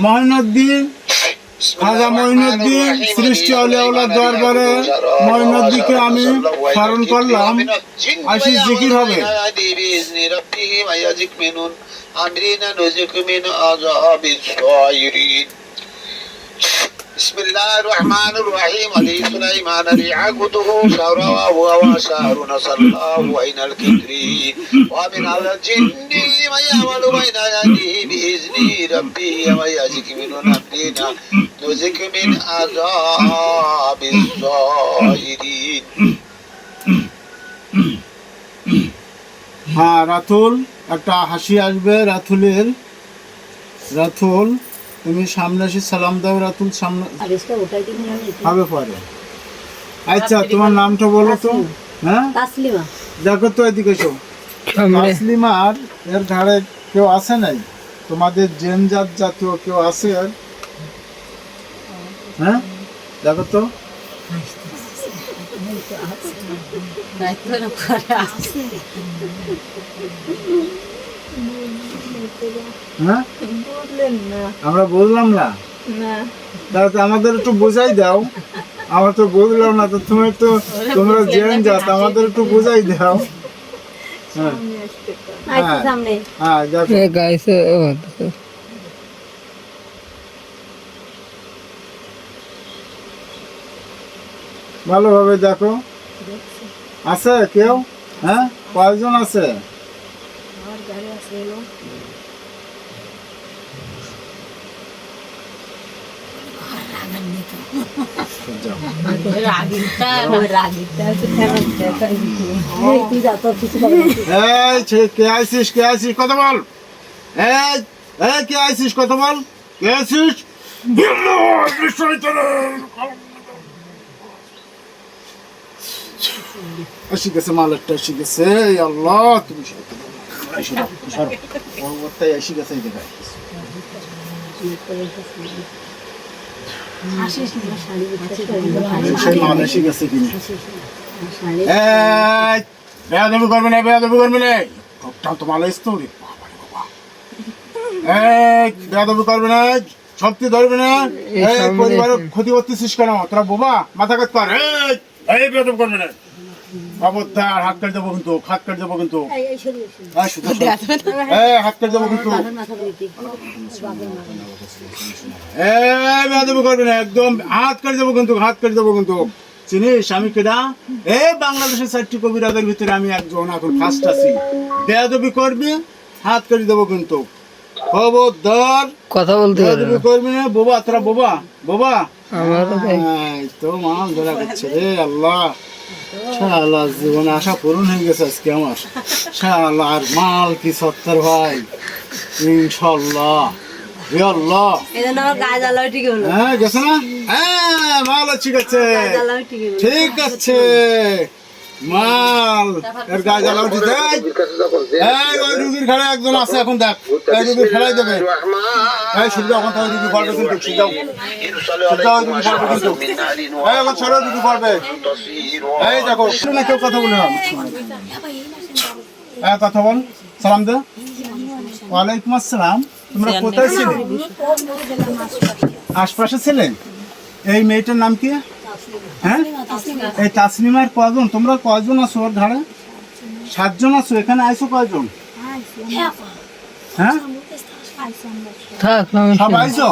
মঈনুদ্দিন, খাজা মঈনুদ্দিন সৃষ্টি আউলিয়াউল্লাহর দরবারে মঈনুদ্দিনকে আমি স্মরণ করলাম। আশিস জিকির হবে। بسم الله الرحمن الرحيم علي سليمان علي عقده شهره وشهر نصر الله وإن الكدري ومن الجن من يعمل بين يديه بإذن ربه ويزك من أمرنا نزك من عذاب الظالمين হ্যাঁ রাতুল, একটা হাসি আসবে রাতুলের। রাতুল তুমি সামনে এসে সালাম দাও। রাতুল সামনে হবে পরে। আচ্ছা তোমার নামটা বলো তো। হ্যাঁ তাসলিমা। দেখো তো এদিকে এসো। তাসলিমার এর ঘাড়ে কেউ আছে নাই? তোমাদের জেনজাত জাতীয় কেউ আছে? হ্যাঁ দেখো তো। হ্যাঁ আমরা বললাম না, তাহলে আমাদের একটু বোঝাই দাও। আমরা তো বুঝলাম না, তো তুমি তো তোমরা জেন জাত, আমাদের একটু বোঝাই দাও। ভালোভাবে দেখো। আছে কেউ? হ্যাঁ কয়জন আছে? কে আইসিস? কে আইসিস কথা বল। কে আইসিস কথা বল। কে আইসিস? এসে গেছে মালিকটা, এসে গেছে। আল্লাহ তুমি এসে গেছে। বেয়াদবি করবি না, বেয়াদবি করবি না। তো মালা ইস্তো বেয়াদবি করবি না, শক্তি ধরবি না। পরিবারের ক্ষতি করতেছিস কেন? তোরা বোবা, মাথা কাজ কর। বেয়াদবি করবি না, খবরদার। হাত কাট দেবো কিন্তু, হাত কাট দেবো কিন্তু, হাত কাট দেবো কিন্তু। বেয়াদবি করবি না, একদম হাত কাট দেবো কিন্তু, হাত কাট দেবো কিন্তু। চিনিস আমি কেডা? বাংলাদেশের 4টি কবিরাজের ভিতরে আমি একজন, এখন ফার্স্ট আছি। বেয়াদবি করবি, হাত কেটে দেবো কিন্তু। খবরদার কথা বলতে করবি না। বোবা তোরা, বোবা বোবা। তো মাল ধরা করছে রে আল্লাহ। শালা জীবনে আশা পূরণ হয়ে গেছে আজকে আমার। শালা আর মাল কি সত্তর ভাই, ইনশাল্লাহ। হ্যাঁ গেছে না? হ্যাঁ মাল ঠিক আছে, ঠিক আছে। মাল এর গায়ে জ্বালাও দিতে। ওই রুগীর ঘরে একজন আছে, এখন দেখ এই রুগী ফেলাই দেবে। শুধু এখন তাই রুগী পড়বে কিন্তু, সুজাও রুগী পড়বে কিন্তু। এখন ছোড়ো রুগী পড়বে। এই দেখো না, কেউ কথা বলে না। কথা বল, সালাম দে। ওয়ালাইকুম আসসালাম। তোমরা কোথায় ছিলে? আশপাশে ছিলেন? এই মেয়েটার নাম কি? হ্যাঁ এই তাসলিমার কয়জন? তোমরা কয়জন আছো ওর ঘাড়ে? 7 জন আছো। এখানে আইছো কয়জন? হ্যাঁ সব আইছো,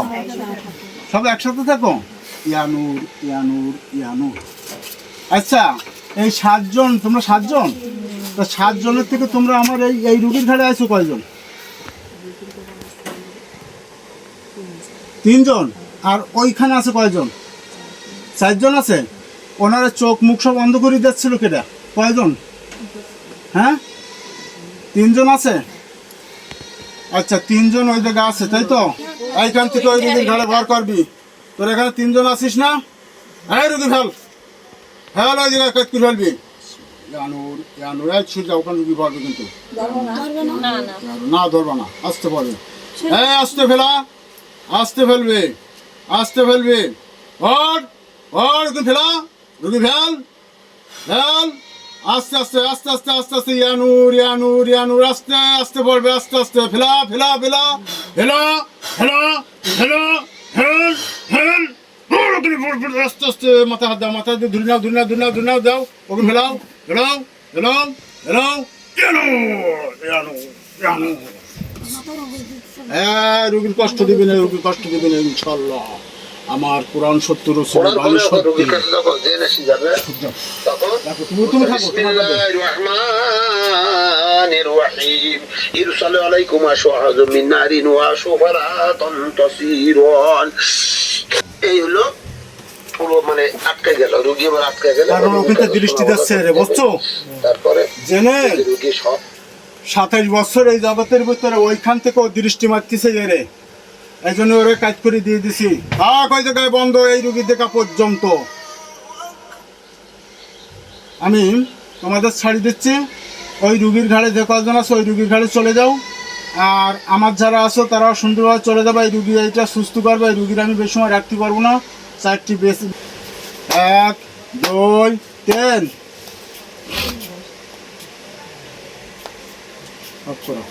সব একসাথে থাকো। ইয়ানুর ইয়ানুর ইয়ানুর। আচ্ছা এই 7 জন, তোমরা 7 জন। তো 7 জনের থেকে তোমরা আমার এই রুগীর ঘাড়ে আইছো কয়জন? 3 জন। আর ওইখানে আছে কয়জন? 4 জন আছে। ওনারা চোখ মুখ সব বন্ধ করে দিচ্ছিল কেটা? কয়জন? হ্যাঁ 3 জন আছে। আচ্ছা 3 জন ওই জায়গা আছে, তাই তো? এইখান থেকে ওই রুগীর ঘরে ভর করবি। তোর এখানে 3 জন আসিস না? হ্যাঁ রুগী ফেল, ফেল ওই জায়গায় কাজ করে ফেলবি। ইয়ানুর ইয়ানুর এক ছুটে ওখানে রুগী ভরবে কিন্তু। না ধরবা না, আসতে পারবে। আসতে ফেলা, আসতে ফেলবে, আসতে ফেলবে। রুগী ফেলা, রুগী ফেল, ফেল। আস্তে আস্তে আস্তে আস্তে আস্তে আস্তে। ইয়ানুর ইয়ানুর ইয়ানুর। আস্তে আস্তে পড়বে, আস্তে আস্তে। ফেলা ফেলা ফেলা ফেলা ফেলা হ্যালো হেল হেল আস্তে আস্তে মাথা হাত দাও, মাথা দিয়ে ধরে নাও, ধরে নাও, ধরে নাও, ধরে নাও, দাও ওকে ফেলাও, ফেলাও, ফেলাও, ফেলাও, হ্যাঁ, রোগীর কষ্ট দিবে না, রোগীর কষ্ট দিবে না ইনশাল্লাহ। আমার কোরআন সত্য, রসুলের বাণী সত্য। তুমি থাকো, বিসমিল্লাহির রহমানির রহিম ইরসালু আলাইকুম আশওয়াজুম মিন নারিন ওয়া শুফারাতান তাসিরুন। এই হলো পুরো মানে আটকে গেল, রোগী আবার আটকে গেল, কারণ ওখানে দৃষ্টি যাচ্ছে রে, বুঝছো? তারপরে জেনে রোগী সব 27 বছর এই জগতের ভিতরে ওইখান থেকে ও দৃষ্টি মারতেছে এরে, এই জন্য ওরে কাজ করে দিয়ে দিছি। হ্যাঁ, কই জায়গায় বন্ধ এই রুগী দেখা পর্যন্ত। আমি তোমাদের ছাড়ি দিচ্ছি, ওই রুগীর ঘাড়ে যে কজন আছে ওই রুগীর ঘাড়ে চলে যাও, আর আমার যারা আছো তারাও সুন্দরভাবে চলে যাবে। এই রুগী এইটা সুস্থ করবে, এই রুগীর আমি বেশি সময় রাখতে পারবো না। 4টি বেশি, 1 2 3 অফ করো।